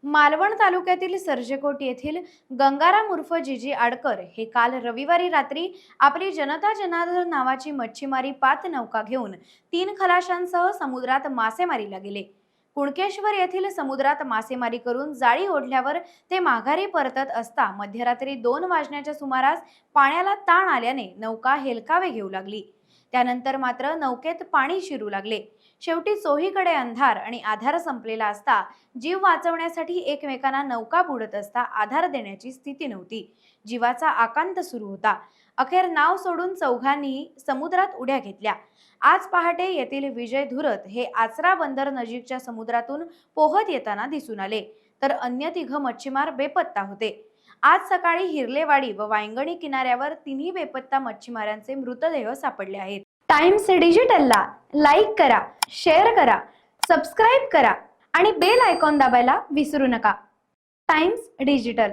मालवण तालुक्यातील सर्जेकोट येथील गंगाराम उर्फ जीजी आडकर हे काल रविवारी रात्री आपली जनता जनार्दन नावाची मच्छीमारी पात नौका घेऊन 3 खलाशांसह समुद्रात मासेमारीला गेले। कुणकेश्वर येथील समुद्रात मासेमारी करून जाळी ओढल्यावर ते माघारी परतत असता मध्यरात्री 2 वाजण्याच्या सुमारास पाण्याला ताण आल्याने नौका हेलकावे घेऊ लागली। त्यानंतर मात्र नौकेत पाणी शिरू लागले। शेवटी चोहीकडे अंधार आणि आधार संपलेला असता जीव वाचवण्यासाठी एकमेकांना नौका बुडत असता आधार देण्याची स्थिती नव्हती। जीवाचा आकांत सुरू होता। अखेर नाव सोडून चौघांनी समुद्रात उड्या घेतल्या। आज पहाटे येथील विजय धुरत हे आचरा बंदर नजीकच्या समुद्रातून पोहत येताना दिसून आले, तर अन्य 3 मच्छीमार बेपत्ता होते। आज सकाळी हिरलेवाडी व वांगणी किनाऱ्यावर 3 बेपत्ता मच्छीमारांचे मृतदेह सापडले आहेत। टाइम्स डिजिटलला लाईक करा, शेअर करा, सबस्क्राइब करा आणि बेल आयकॉन दाबायला विसरू नका। Times digital.